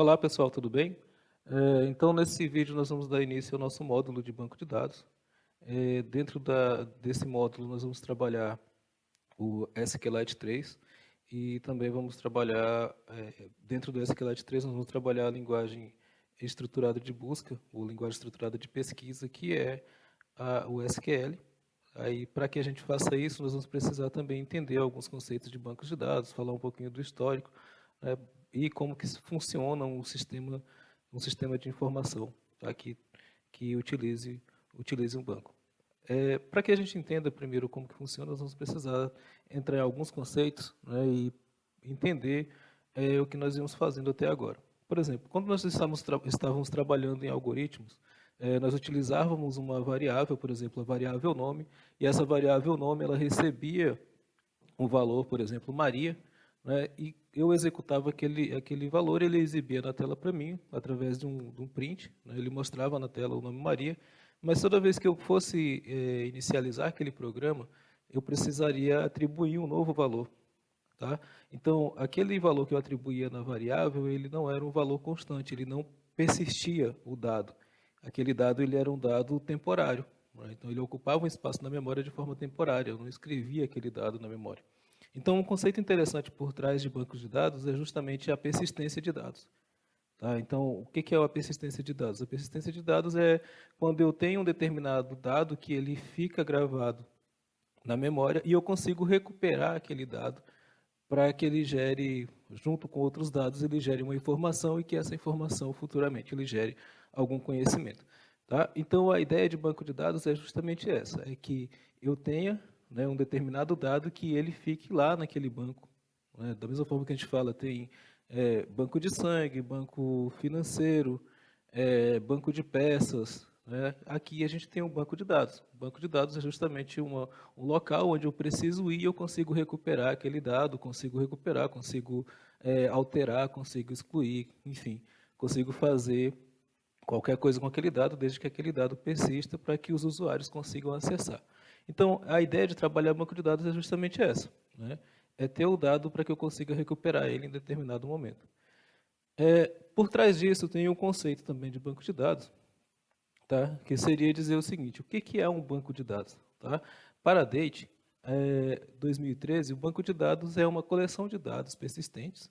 Olá pessoal, tudo bem? Então nesse vídeo nós vamos dar início ao nosso módulo de banco de dados. Dentro desse módulo nós vamos trabalhar o SQLite 3 e também vamos trabalhar, dentro do SQLite 3 nós vamos trabalhar a linguagem estruturada de busca, ou linguagem estruturada de pesquisa, que é o SQL. Aí, para que a gente faça isso, nós vamos precisar também entender alguns conceitos de bancos de dados, falar um pouquinho do histórico, né, e como que funciona um sistema de informação, tá, que utilize um banco. Para que a gente entenda primeiro como que funciona, nós vamos precisar entrar em alguns conceitos, né, e entender o que nós íamos fazendo até agora. Por exemplo, quando nós estávamos trabalhando em algoritmos, nós utilizávamos uma variável, por exemplo, a variável nome, e essa variável nome ela recebia um valor, por exemplo, Maria, né, e eu executava aquele valor, ele exibia na tela para mim, através de um print, né, ele mostrava na tela o nome Maria, mas toda vez que eu fosse inicializar aquele programa, eu precisaria atribuir um novo valor. Tá? Então, aquele valor que eu atribuía na variável, ele não era um valor constante, ele não persistia o dado. Aquele dado ele era um dado temporário, né? Então ele ocupava um espaço na memória de forma temporária, eu não escrevia aquele dado na memória. Então, um conceito interessante por trás de bancos de dados é justamente a persistência de dados. Tá? Então, o que é a persistência de dados? A persistência de dados é quando eu tenho um determinado dado que ele fica gravado na memória e eu consigo recuperar aquele dado para que ele gere, junto com outros dados, ele gere uma informação e que essa informação futuramente ele gere algum conhecimento. Tá? Então, a ideia de banco de dados é justamente essa, é que eu tenha, né, um determinado dado que ele fique lá naquele banco. Né? Da mesma forma que a gente fala, tem banco de sangue, banco financeiro, banco de peças, né? Aqui a gente tem um banco de dados. O banco de dados é justamente um local onde eu preciso ir e eu consigo recuperar aquele dado, consigo recuperar, consigo alterar, consigo excluir, enfim, consigo fazer qualquer coisa com aquele dado, desde que aquele dado persista para que os usuários consigam acessar. Então, a ideia de trabalhar banco de dados é justamente essa, né? É ter o dado para que eu consiga recuperar ele em determinado momento. Por trás disso, tem um conceito também de banco de dados, tá? Que seria dizer o seguinte: o que é um banco de dados? Tá? Para a Date 2013, o banco de dados é uma coleção de dados persistentes,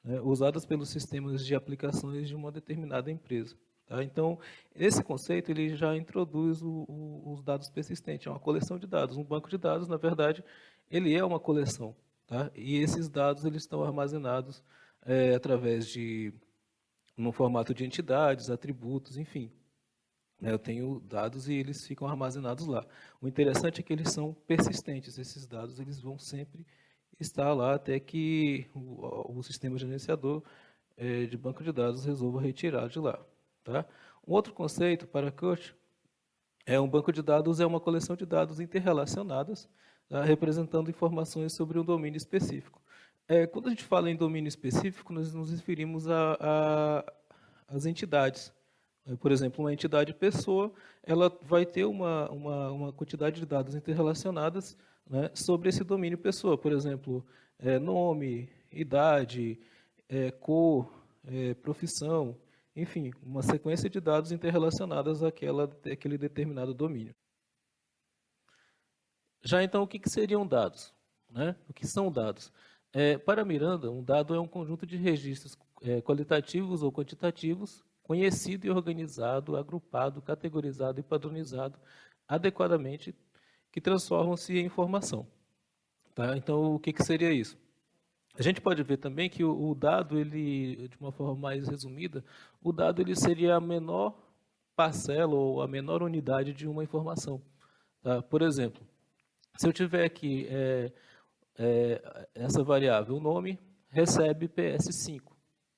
né, usadas pelos sistemas de aplicações de uma determinada empresa. Tá? Então, esse conceito ele já introduz os dados persistentes, é uma coleção de dados. Um banco de dados, na verdade, ele é uma coleção. Tá? E esses dados eles estão armazenados através de no formato de entidades, atributos, enfim. Eu tenho dados e eles ficam armazenados lá. O interessante é que eles são persistentes. Esses dados eles vão sempre estar lá até que o sistema gerenciador de banco de dados resolva retirar de lá. Tá? Um outro conceito para Kurt um banco de dados é uma coleção de dados interrelacionadas, tá, representando informações sobre um domínio específico. Quando a gente fala em domínio específico, nós nos referimos às entidades. Por exemplo, uma entidade pessoa, ela vai ter uma quantidade de dados interrelacionadas, né, sobre esse domínio pessoa. Por exemplo, nome, idade, cor, profissão, enfim, uma sequência de dados interrelacionadas àquele determinado domínio. Já então, o que seriam dados? Né? O que são dados? Para Miranda, um dado é um conjunto de registros qualitativos ou quantitativos, conhecido e organizado, agrupado, categorizado e padronizado adequadamente, que transformam-se em informação. Tá? Então, o que seria isso? A gente pode ver também que o dado, ele, de uma forma mais resumida, o dado ele seria a menor parcela ou a menor unidade de uma informação. Tá? Por exemplo, se eu tiver aqui essa variável, o nome, recebe PS5.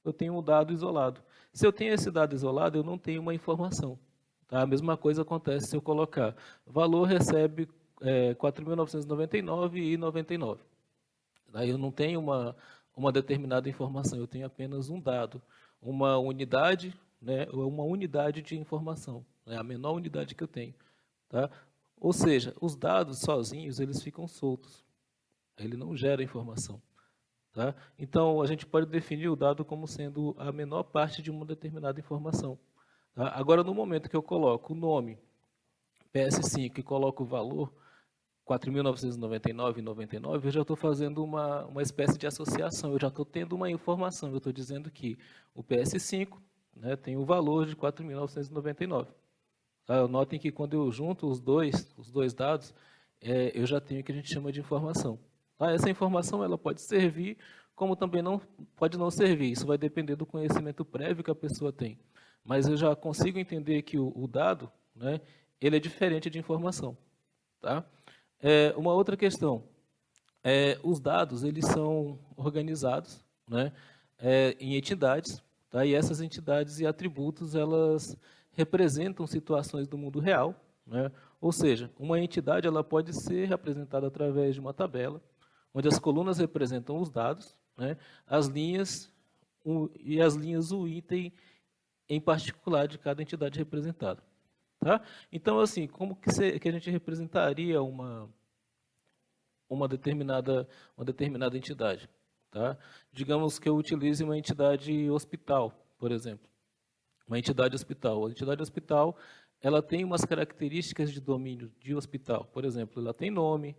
Eu tenho um dado isolado. Se eu tenho esse dado isolado, eu não tenho uma informação. Tá? A mesma coisa acontece se eu colocar valor recebe 4.999,99. Daí eu não tenho uma determinada informação, eu tenho apenas um dado, uma unidade, né, uma unidade de informação, é a menor unidade que eu tenho. Tá? Ou seja, os dados sozinhos, eles ficam soltos, ele não gera informação. Tá? Então, a gente pode definir o dado como sendo a menor parte de uma determinada informação. Tá? Agora, no momento que eu coloco o nome PS5 e coloco o valor 4.999,99, eu já estou fazendo uma espécie de associação, eu já estou tendo uma informação, eu estou dizendo que o PS5, né, tem o valor de 4.999. Tá? Notem que quando eu junto os dois dados, eu já tenho o que a gente chama de informação. Tá? Essa informação ela pode servir, como também pode não servir, isso vai depender do conhecimento prévio que a pessoa tem. Mas eu já consigo entender que o dado, né, ele é diferente de informação. Tá? Uma outra questão, os dados eles são organizados, né, em entidades, tá? E essas entidades e atributos elas representam situações do mundo real, né? Ou seja, uma entidade ela pode ser representada através de uma tabela, onde as colunas representam os dados, né, as linhas o item em particular de cada entidade representada. Tá? Então, assim, como que a gente representaria uma determinada entidade? Tá? Digamos que eu utilize uma entidade hospital, por exemplo. Uma entidade hospital. A entidade hospital ela tem umas características de domínio de hospital. Por exemplo, ela tem nome,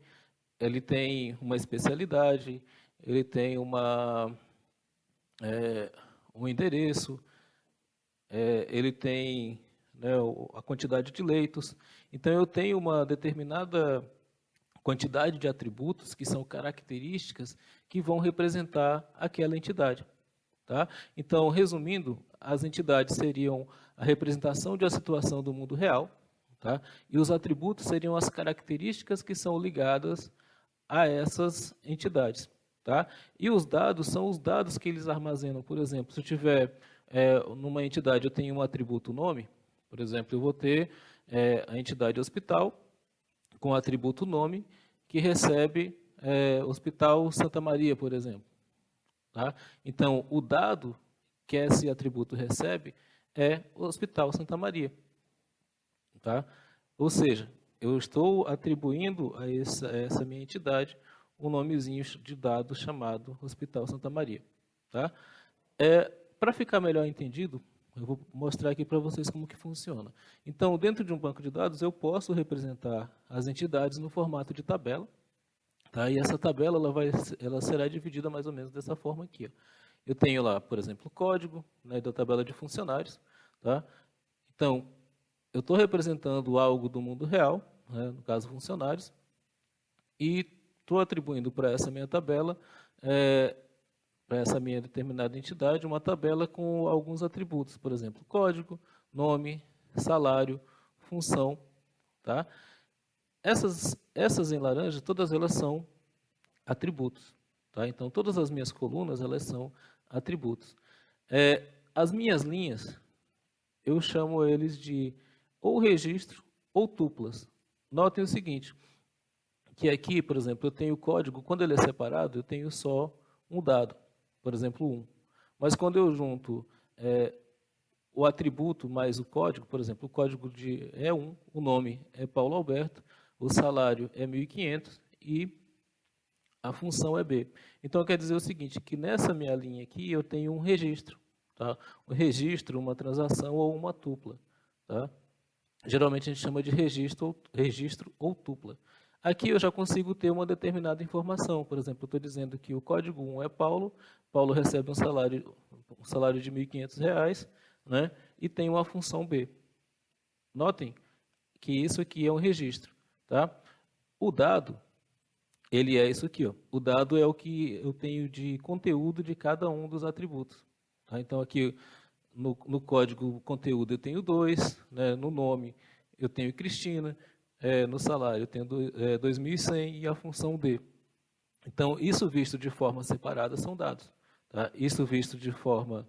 ele tem uma especialidade, ele tem um endereço, ele tem, né, a quantidade de leitos. Então, eu tenho uma determinada quantidade de atributos que são características que vão representar aquela entidade. Tá? Então, resumindo, as entidades seriam a representação de uma situação do mundo real, tá? E os atributos seriam as características que são ligadas a essas entidades. Tá? E os dados são os dados que eles armazenam. Por exemplo, se eu tiver numa entidade, eu tenho um atributo nome, por exemplo, eu vou ter a entidade hospital com o atributo nome, que recebe Hospital Santa Maria, por exemplo. Tá? Então, o dado que esse atributo recebe é o Hospital Santa Maria. Tá? Ou seja, eu estou atribuindo a essa minha entidade um nomezinho de dado chamado Hospital Santa Maria. Tá? Para ficar melhor entendido, eu vou mostrar aqui para vocês como que funciona. Então, dentro de um banco de dados, eu posso representar as entidades no formato de tabela. Tá? E essa tabela ela será dividida mais ou menos dessa forma aqui. Ó. Eu tenho lá, por exemplo, o código, né, da tabela de funcionários. Tá? Então, eu estou representando algo do mundo real, né, no caso funcionários, e estou atribuindo para essa minha tabela, para essa minha determinada entidade, uma tabela com alguns atributos, por exemplo, código, nome, salário, função. Tá? Essas em laranja, todas elas são atributos. Tá? Então, todas as minhas colunas, elas são atributos. As minhas linhas, eu chamo eles de ou registro ou tuplas. Notem o seguinte, que aqui, por exemplo, eu tenho o código, quando ele é separado, eu tenho só um dado, por exemplo, 1. Mas quando eu junto o atributo mais o código, por exemplo, o código é 1, o nome é Paulo Alberto, o salário é 1.500 e a função é B. Então, quer dizer o seguinte, que nessa minha linha aqui eu tenho um registro. Tá? Um registro, uma transação ou uma tupla. Tá? Geralmente a gente chama de registro ou tupla. Aqui eu já consigo ter uma determinada informação. Por exemplo, eu estou dizendo que o código 1 é Paulo, Paulo recebe um salário de R$ 1.500, né? E tem uma função B. Notem que isso aqui é um registro. Tá? O dado, ele é isso aqui. Ó. O dado é o que eu tenho de conteúdo de cada um dos atributos. Tá? Então, aqui no código conteúdo eu tenho 2, né? No nome eu tenho Cristina, no salário eu tenho 2.100 e a função D. Então, isso visto de forma separada são dados. Tá? Isso visto de forma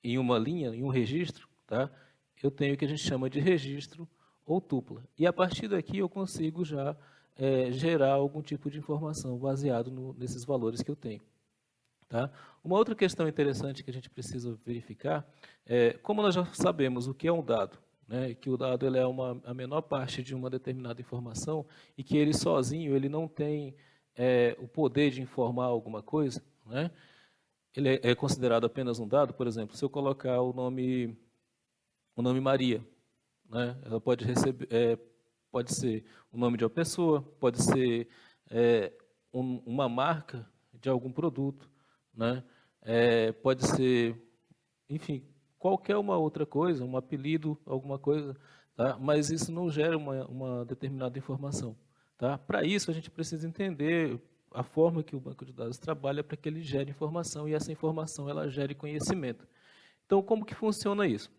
em uma linha, em um registro, tá? Eu tenho o que a gente chama de registro ou tupla. E a partir daqui eu consigo já gerar algum tipo de informação baseado nesses valores que eu tenho. Tá? Uma outra questão interessante que a gente precisa verificar como nós já sabemos o que é um dado, né, que o dado ele é a menor parte de uma determinada informação e que ele sozinho ele não tem o poder de informar alguma coisa, né? Ele é considerado apenas um dado. Por exemplo, se eu colocar o nome Maria, né? Ela pode receber, pode ser o nome de uma pessoa, pode ser uma marca de algum produto, né? Pode ser, enfim, qualquer uma outra coisa, um apelido, alguma coisa, tá? Mas isso não gera uma determinada informação, tá? Para isso, a gente precisa entender a forma que o banco de dados trabalha para que ele gere informação e essa informação ela gere conhecimento. Então, como que funciona isso?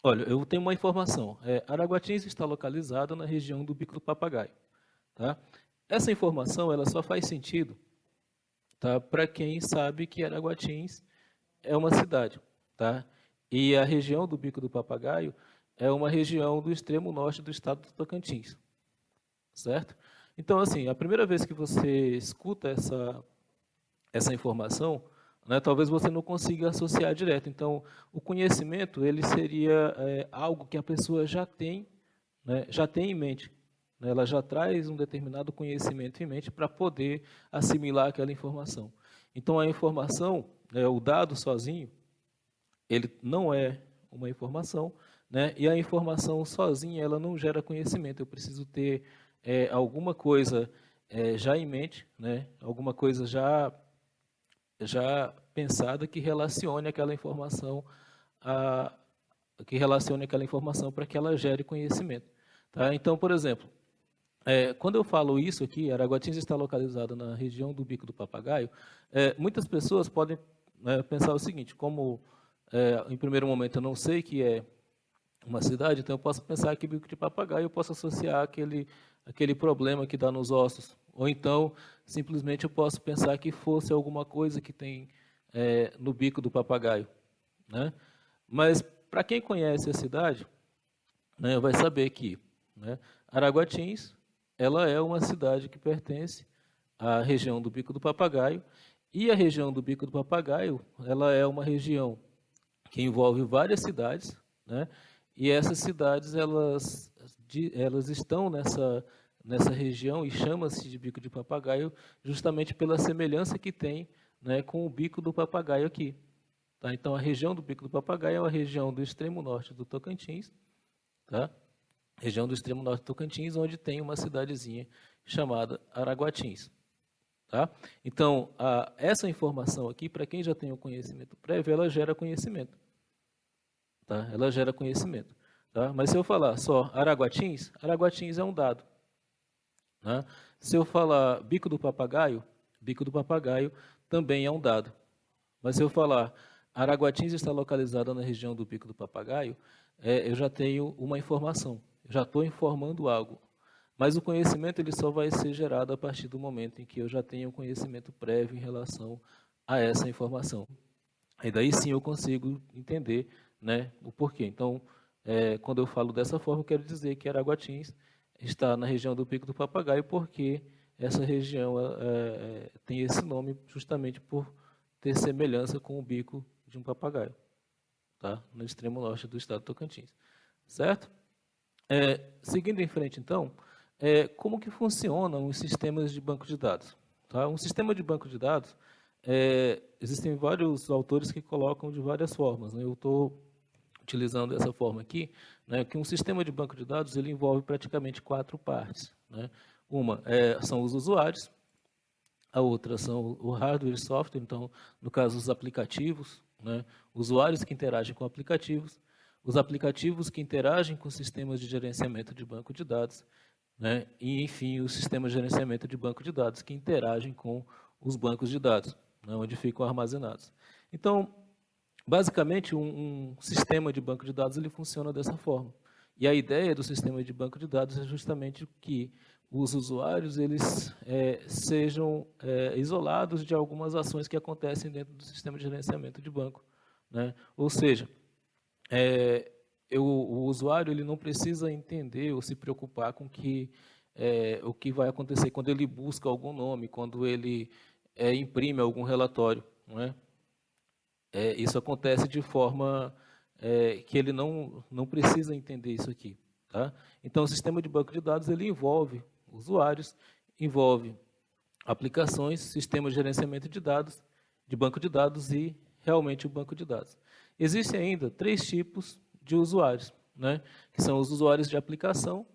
Olha, eu tenho uma informação. Araguatins está localizada na região do Bico do Papagaio, tá? Essa informação ela só faz sentido, tá, para quem sabe que Araguatins é uma cidade, tá? E a região do Bico do Papagaio é uma região do extremo norte do estado do Tocantins, certo? Então, assim, a primeira vez que você escuta essa informação, né, talvez você não consiga associar direto. Então, o conhecimento ele seria algo que a pessoa já tem, né, já tem em mente. Né, ela já traz um determinado conhecimento em mente para poder assimilar aquela informação. Então, a informação, o dado sozinho, ele não é uma informação, né, e a informação sozinha ela não gera conhecimento. Eu preciso ter alguma coisa já em mente, né, alguma coisa já pensada que relacione aquela informação para que ela gere conhecimento. Tá? Então, por exemplo, quando eu falo isso aqui, Araguatins está localizada na região do Bico do Papagaio, muitas pessoas podem pensar o seguinte, como em primeiro momento eu não sei que é uma cidade, então eu posso pensar que Bico de Papagaio eu posso associar aquele problema que dá nos ossos, ou então simplesmente eu posso pensar que fosse alguma coisa que tem no bico do papagaio, né? Mas para quem conhece a cidade, né, vai saber que, né, Araguatins ela é uma cidade que pertence à região do Bico do Papagaio, e a região do Bico do Papagaio ela é uma região que envolve várias cidades, né? E essas cidades elas estão nessa região e chama-se de Bico de Papagaio justamente pela semelhança que tem, né, com o Bico do Papagaio aqui. Tá? Então, a região do Bico do Papagaio é uma região do extremo norte do Tocantins, tá? Região do extremo norte do Tocantins, onde tem uma cidadezinha chamada Araguatins. Tá? Então, essa informação aqui, para quem já tem o conhecimento prévio, ela gera conhecimento. Tá? Ela gera conhecimento. Tá? Mas se eu falar só Araguatins, Araguatins é um dado. Né? Se eu falar Bico do Papagaio também é um dado. Mas se eu falar Araguatins está localizada na região do Bico do Papagaio, eu já tenho uma informação, já estou informando algo. Mas o conhecimento ele só vai ser gerado a partir do momento em que eu já tenho um conhecimento prévio em relação a essa informação. E daí sim eu consigo entender, né, o porquê. Então, quando eu falo dessa forma, eu quero dizer que Araguatins está na região do Pico do Papagaio, porque essa região tem esse nome justamente por ter semelhança com o bico de um papagaio, tá? No extremo norte do estado do Tocantins. Certo? Seguindo em frente, então, como que funcionam os sistemas de banco de dados? Tá? Um sistema de banco de dados, existem vários autores que colocam de várias formas. Né? Eu estou utilizando essa forma aqui, né, que um sistema de banco de dados ele envolve praticamente 4 partes. Né? Uma são os usuários, a outra são o hardware e software, então, no caso, os aplicativos, né, usuários que interagem com aplicativos, os aplicativos que interagem com sistemas de gerenciamento de banco de dados, né, e, enfim, os sistemas de gerenciamento de banco de dados que interagem com os bancos de dados, né, onde ficam armazenados. Então, basicamente, um sistema de banco de dados ele funciona dessa forma. E a ideia do sistema de banco de dados é justamente que os usuários eles sejam isolados de algumas ações que acontecem dentro do sistema de gerenciamento de banco. Né? Ou seja, o usuário ele não precisa entender ou se preocupar com o que vai acontecer quando ele busca algum nome, quando ele imprime algum relatório. Não é? Isso acontece de forma que ele não precisa entender isso aqui. Tá? Então, o sistema de banco de dados ele envolve usuários, envolve aplicações, sistemas de gerenciamento de dados, de banco de dados e realmente o banco de dados. Existem ainda 3 tipos de usuários, né, que são os usuários de aplicação,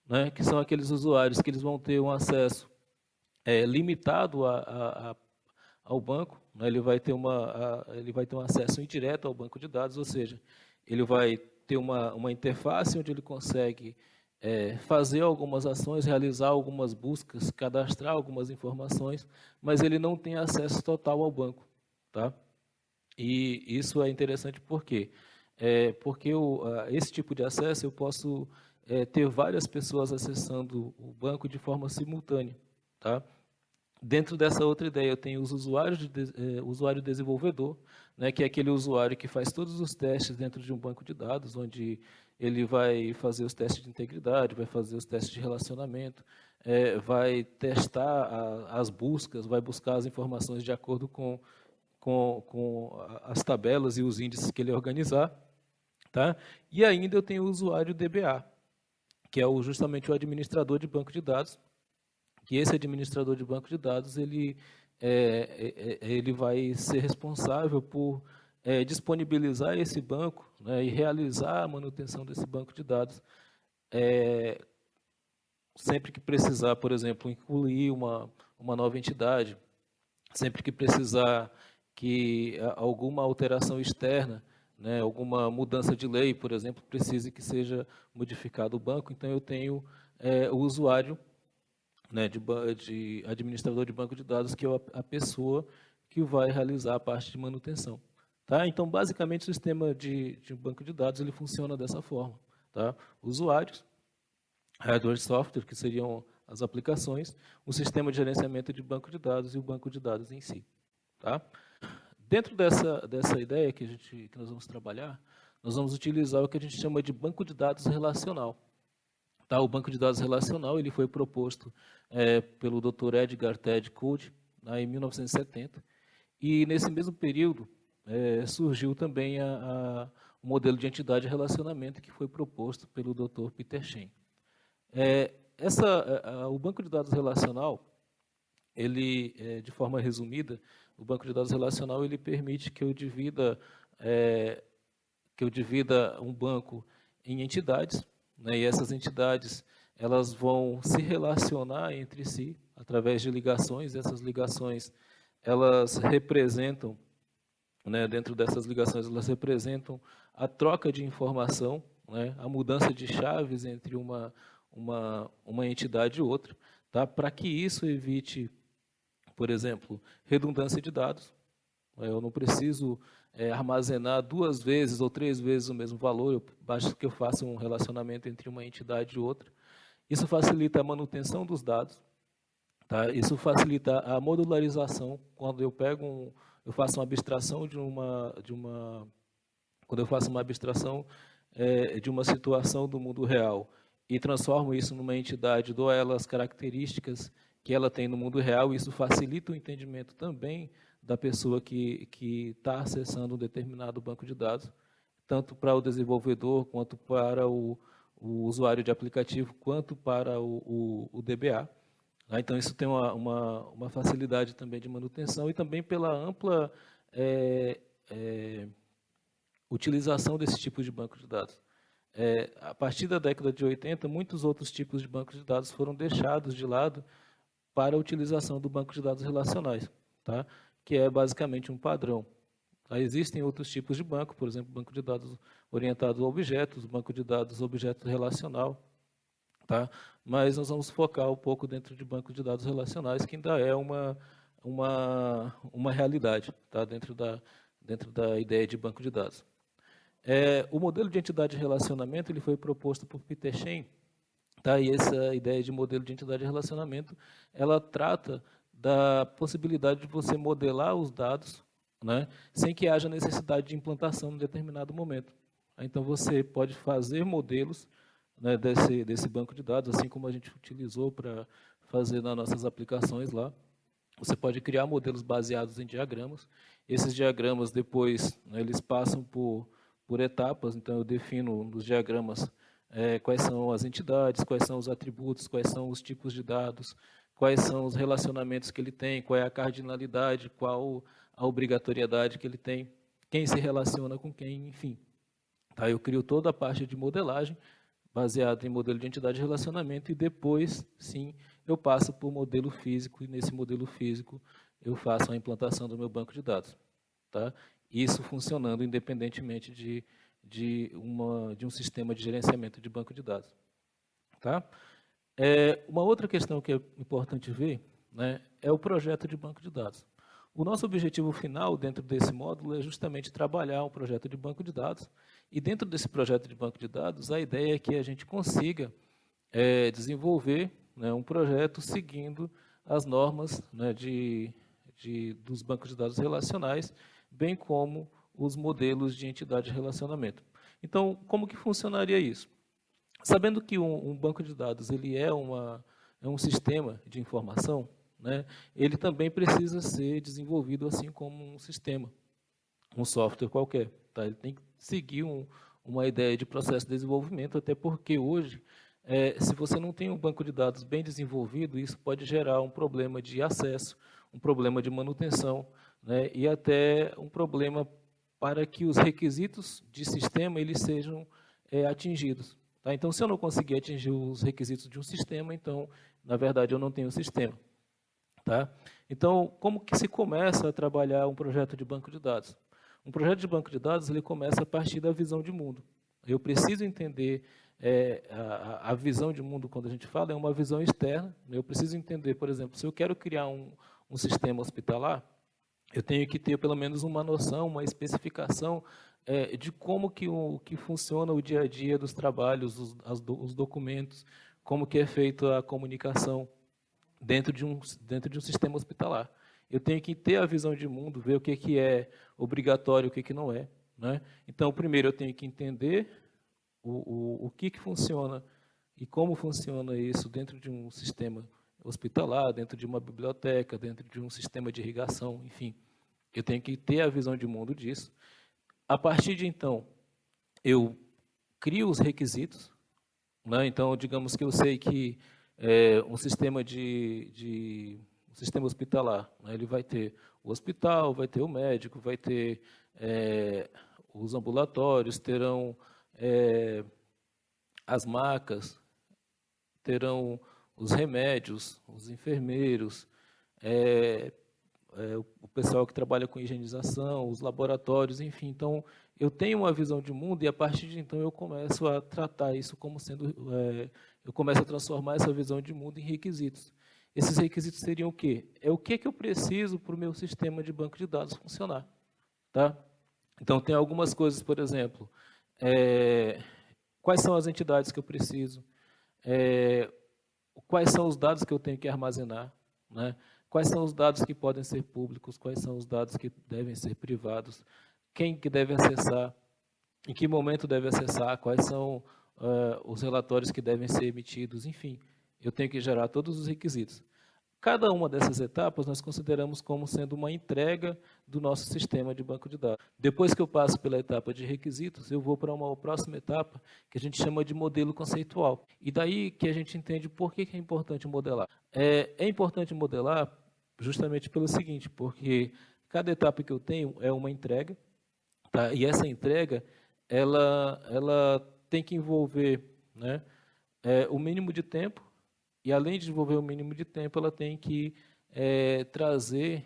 né, que são aqueles usuários que eles vão ter um acesso limitado ao banco, né, ele vai ter um acesso indireto ao banco de dados, ou seja, ele vai ter uma interface onde ele consegue fazer algumas ações, realizar algumas buscas, cadastrar algumas informações, mas ele não tem acesso total ao banco, tá? E isso é interessante por quê? Porque esse tipo de acesso eu posso ter várias pessoas acessando o banco de forma simultânea, tá? Dentro dessa outra ideia, eu tenho os usuários usuário desenvolvedor, né, que é aquele usuário que faz todos os testes dentro de um banco de dados, onde ele vai fazer os testes de integridade, vai fazer os testes de relacionamento, vai testar as buscas, vai buscar as informações de acordo com as tabelas e os índices que ele organizar. Tá? E ainda eu tenho o usuário DBA, que é justamente o administrador de banco de dados, que esse administrador de banco de dados ele vai ser responsável por disponibilizar esse banco, né, e realizar a manutenção desse banco de dados sempre que precisar, por exemplo, incluir uma nova entidade, sempre que precisar que alguma alteração externa, né, alguma mudança de lei, por exemplo, precise que seja modificado o banco, então eu tenho o usuário, né, de administrador de banco de dados, que é a pessoa que vai realizar a parte de manutenção. Tá? Então, basicamente, o sistema de banco de dados ele funciona dessa forma. Tá? Usuários, hardware e software, que seriam as aplicações, o sistema de gerenciamento de banco de dados e o banco de dados em si. Tá? Dentro dessa ideia que nós vamos trabalhar, nós vamos utilizar o que a gente chama de banco de dados relacional. Tá, o banco de dados relacional ele foi proposto pelo Dr. Edgar Ted Code em 1970, e nesse mesmo período surgiu também o modelo de entidade de relacionamento que foi proposto pelo Dr. Peter Shen. O banco de dados relacional, ele, de forma resumida, o banco de dados relacional ele permite que eu divida um banco em entidades, né, e essas entidades elas vão se relacionar entre si através de ligações. Essas ligações elas representam, né, dentro dessas ligações elas representam a troca de informação, né, a mudança de chaves entre uma entidade e outra, tá? Para que isso evite, por exemplo, redundância de dados. Eu não preciso armazenar 2 vezes ou 3 vezes o mesmo valor, basta que eu faça um relacionamento entre uma entidade e outra. Isso facilita a manutenção dos dados, tá? Isso facilita a modularização. Quando eu faço uma abstração quando eu faço uma abstração de uma situação do mundo real e transformo isso numa entidade, dou a ela as características que ela tem no mundo real, isso facilita o entendimento também da pessoa que está acessando um determinado banco de dados, tanto para o desenvolvedor, quanto para o usuário de aplicativo, quanto para o DBA. Então, isso tem uma facilidade também de manutenção e também pela ampla utilização desse tipo de banco de dados. A partir da década de 80, muitos outros tipos de bancos de dados foram deixados de lado para a utilização do banco de dados relacionais, tá? Que é basicamente um padrão. Existem outros tipos de banco, por exemplo, banco de dados orientado a objetos, banco de dados objeto relacional, tá? Mas nós vamos focar um pouco dentro de banco de dados relacionais, que ainda é uma realidade, tá? Dentro da ideia de banco de dados. O modelo de entidade de relacionamento ele foi proposto por Peter Shen, tá? E essa ideia de modelo de entidade de relacionamento, ela trata da possibilidade de você modelar os dados, né, sem que haja necessidade de implantação em determinado momento. Então, você pode fazer modelos, né, desse banco de dados, assim como a gente utilizou para fazer nas nossas aplicações lá. Você pode criar modelos baseados em diagramas. Esses diagramas, depois, né, eles passam por etapas. Então, eu defino nos diagramas quais são as entidades, quais são os atributos, quais são os tipos de dados, quais são os relacionamentos que ele tem, qual é a cardinalidade, qual a obrigatoriedade que ele tem, quem se relaciona com quem, enfim. Tá? Eu crio toda a parte de modelagem, baseada em modelo de entidade de relacionamento, e depois, sim, eu passo para o modelo físico, e nesse modelo físico eu faço a implantação do meu banco de dados. Tá? Isso funcionando independentemente de um sistema de gerenciamento de banco de dados. Tá? Uma outra questão que é importante ver, né, é o projeto de banco de dados. O nosso objetivo final dentro desse módulo é justamente trabalhar um projeto de banco de dados, e dentro desse projeto de banco de dados, a ideia é que a gente consiga desenvolver, né, um projeto seguindo as normas, né, dos bancos de dados relacionais, bem como os modelos de entidade de relacionamento. Então, como que funcionaria isso? Sabendo que um banco de dados ele é um sistema de informação, né, ele também precisa ser desenvolvido assim como um sistema, um software qualquer. Tá? Ele tem que seguir uma ideia de processo de desenvolvimento, até porque hoje, se você não tem um banco de dados bem desenvolvido, isso pode gerar um problema de acesso, um problema de manutenção, né, e até um problema para que os requisitos de sistema eles sejam atingidos. Tá? Então, se eu não conseguir atingir os requisitos de um sistema, então, na verdade, eu não tenho sistema. Tá? Então, como que se começa a trabalhar um projeto de banco de dados? Um projeto de banco de dados ele começa a partir da visão de mundo. Eu preciso entender a visão de mundo, quando a gente fala, é uma visão externa. Eu preciso entender, por exemplo, se eu quero criar um sistema hospitalar, eu tenho que ter pelo menos uma noção, uma especificação de como que funciona o dia a dia dos trabalhos, os documentos, como que é feita a comunicação dentro de um sistema hospitalar. Eu tenho que ter a visão de mundo, ver o que é obrigatório, o que não é. Né? Então, primeiro eu tenho que entender o que funciona e como funciona isso dentro de um sistema hospitalar, dentro de uma biblioteca, dentro de um sistema de irrigação, enfim. Eu tenho que ter a visão de mundo disso. A partir de então, eu crio os requisitos. Né? Então, digamos que eu sei que um sistema um sistema hospitalar, né? Ele vai ter o hospital, vai ter o médico, vai ter os ambulatórios, terão as macas, terão os remédios, os enfermeiros, o pessoal que trabalha com higienização, os laboratórios, enfim. Então, eu tenho uma visão de mundo e, a partir de então, eu começo a tratar isso como sendo... eu começo a transformar essa visão de mundo em requisitos. Esses requisitos seriam o quê? É o que eu preciso para o meu sistema de banco de dados funcionar. Tá? Então, tem algumas coisas, por exemplo, quais são as entidades que eu preciso, quais são os dados que eu tenho que armazenar, né? Quais são os dados que podem ser públicos, quais são os dados que devem ser privados, quem que deve acessar, em que momento deve acessar, quais são os relatórios que devem ser emitidos, enfim, eu tenho que gerar todos os requisitos. Cada uma dessas etapas nós consideramos como sendo uma entrega do nosso sistema de banco de dados. Depois que eu passo pela etapa de requisitos, eu vou para uma próxima etapa que a gente chama de modelo conceitual. E daí que a gente entende por que é importante modelar. É importante modelar justamente pelo seguinte, porque cada etapa que eu tenho é uma entrega, tá? E essa entrega ela tem que envolver, né, o mínimo de tempo. E, além de desenvolver o mínimo de tempo, ela tem que trazer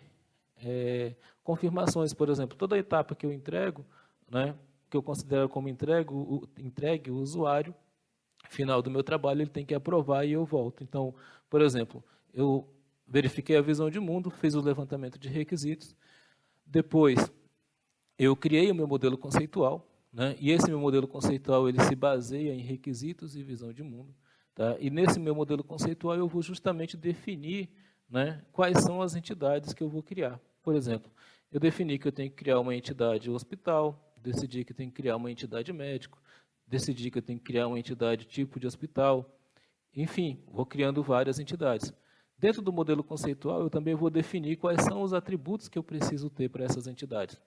confirmações. Por exemplo, toda etapa que eu entrego, né, que eu considero como entregue, o usuário final do meu trabalho ele tem que aprovar e eu volto. Então, por exemplo, eu verifiquei a visão de mundo, fiz o levantamento de requisitos, depois eu criei o meu modelo conceitual, né, e esse meu modelo conceitual ele se baseia em requisitos e visão de mundo. Tá? E nesse meu modelo conceitual eu vou justamente definir, né, quais são as entidades que eu vou criar. Por exemplo, eu defini que eu tenho que criar uma entidade hospital, decidi que eu tenho que criar uma entidade médico, decidi que eu tenho que criar uma entidade tipo de hospital, enfim, vou criando várias entidades. Dentro do modelo conceitual eu também vou definir quais são os atributos que eu preciso ter para essas entidades.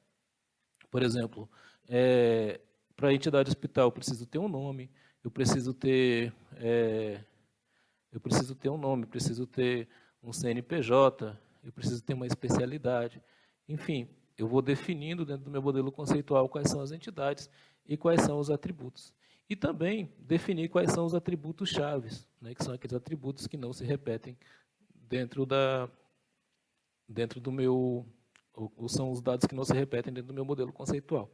Por exemplo, para a entidade hospital eu preciso ter um nome, eu preciso ter um nome, preciso ter um CNPJ, eu preciso ter uma especialidade. Enfim, eu vou definindo dentro do meu modelo conceitual quais são as entidades e quais são os atributos. E também definir quais são os atributos chaves, né, que são aqueles atributos que não se repetem dentro do meu, ou são os dados que não se repetem dentro do meu modelo conceitual.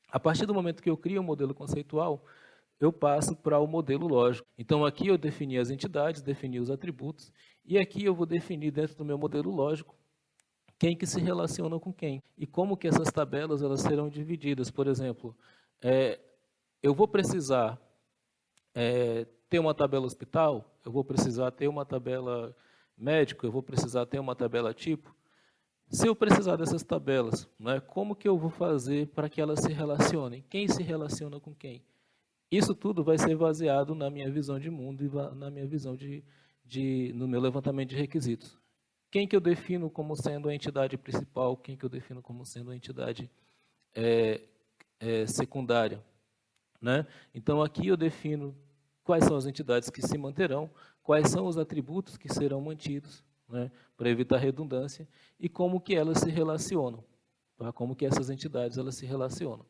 A partir do momento que eu crio um modelo conceitual, eu passo para o modelo lógico. Então, aqui eu defini as entidades, defini os atributos, e aqui eu vou definir dentro do meu modelo lógico quem que se relaciona com quem, e como que essas tabelas elas serão divididas. Por exemplo, eu vou precisar ter uma tabela hospital, eu vou precisar ter uma tabela médico, eu vou precisar ter uma tabela tipo. Se eu precisar dessas tabelas, né, como que eu vou fazer para que elas se relacionem? Quem se relaciona com quem? Isso tudo vai ser baseado na minha visão de mundo e na minha visão no meu levantamento de requisitos. Quem que eu defino como sendo a entidade principal, quem que eu defino como sendo a entidade secundária, né? Então, aqui eu defino quais são as entidades que se manterão, quais são os atributos que serão mantidos, né, para evitar redundância, e como que elas se relacionam, tá? Como que essas entidades elas se relacionam.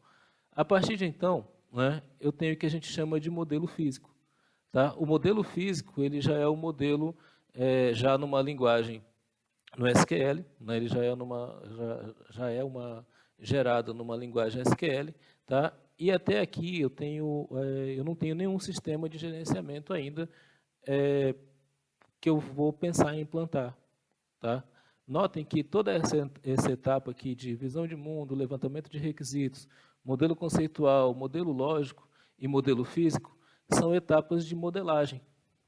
A partir de então, né, eu tenho o que a gente chama de modelo físico. Tá? O modelo físico ele já é um modelo já numa linguagem no SQL, né, ele já é gerado numa linguagem SQL, tá? E até aqui eu não tenho nenhum sistema de gerenciamento ainda que eu vou pensar em implantar, tá? Notem que toda essa etapa aqui de visão de mundo, levantamento de requisitos, modelo conceitual, modelo lógico e modelo físico são etapas de modelagem.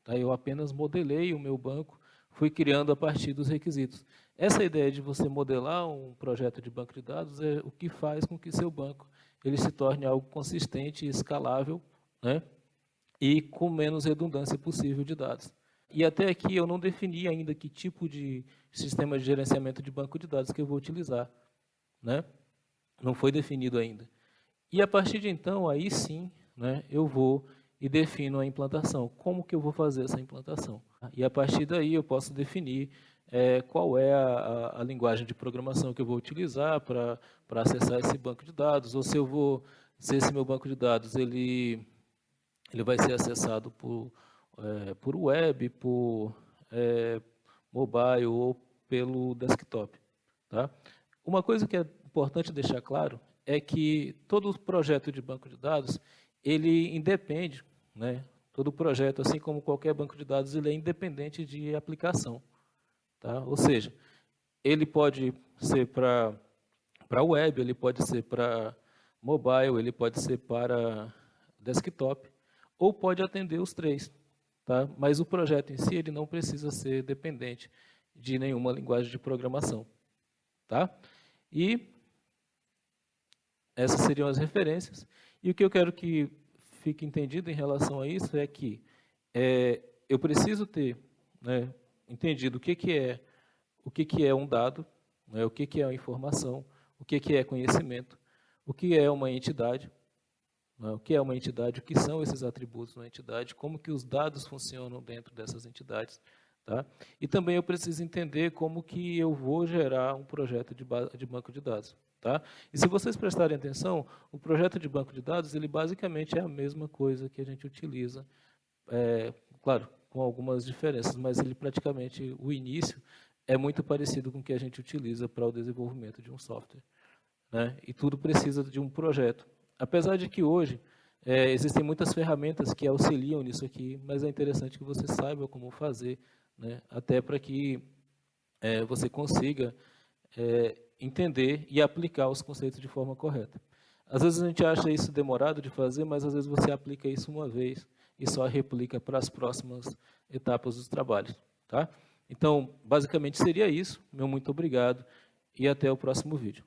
Tá? Eu apenas modelei o meu banco, fui criando a partir dos requisitos. Essa ideia de você modelar um projeto de banco de dados é o que faz com que seu banco ele se torne algo consistente e escalável, né? E com menos redundância possível de dados. E até aqui eu não defini ainda que tipo de sistema de gerenciamento de banco de dados que eu vou utilizar, né? Não foi definido ainda. E a partir de então, aí sim, né, eu vou e defino a implantação. Como que eu vou fazer essa implantação? E a partir daí eu posso definir qual é a linguagem de programação que eu vou utilizar para acessar esse banco de dados, ou se esse meu banco de dados ele vai ser acessado por web, por mobile ou pelo desktop. Tá? Uma coisa que é importante deixar claro é que todo projeto de banco de dados, ele independe, né? Todo projeto, assim como qualquer banco de dados, ele é independente de aplicação. Tá? Ou seja, ele pode ser para web, ele pode ser para mobile, ele pode ser para desktop, ou pode atender os três. Tá? Mas o projeto em si ele não precisa ser dependente de nenhuma linguagem de programação. Tá? E essas seriam as referências. E o que eu quero que fique entendido em relação a isso é que eu preciso ter, né, entendido o que é um dado, né, o que é uma informação, o que é conhecimento, o que é uma entidade, né, o que é uma entidade, o que são esses atributos na entidade, como que os dados funcionam dentro dessas entidades. Tá? E também eu preciso entender como que eu vou gerar um projeto de banco de dados. Tá? E se vocês prestarem atenção, o projeto de banco de dados, ele basicamente é a mesma coisa que a gente utiliza, claro, com algumas diferenças, mas ele praticamente, o início, é muito parecido com o que a gente utiliza para o desenvolvimento de um software. Né? E tudo precisa de um projeto. Apesar de que hoje existem muitas ferramentas que auxiliam nisso aqui, mas é interessante que você saiba como fazer, né? Até para que você consiga entender e aplicar os conceitos de forma correta. Às vezes a gente acha isso demorado de fazer, mas às vezes você aplica isso uma vez e só replica para as próximas etapas dos trabalhos. Tá? Então, basicamente seria isso. Meu muito obrigado e até o próximo vídeo.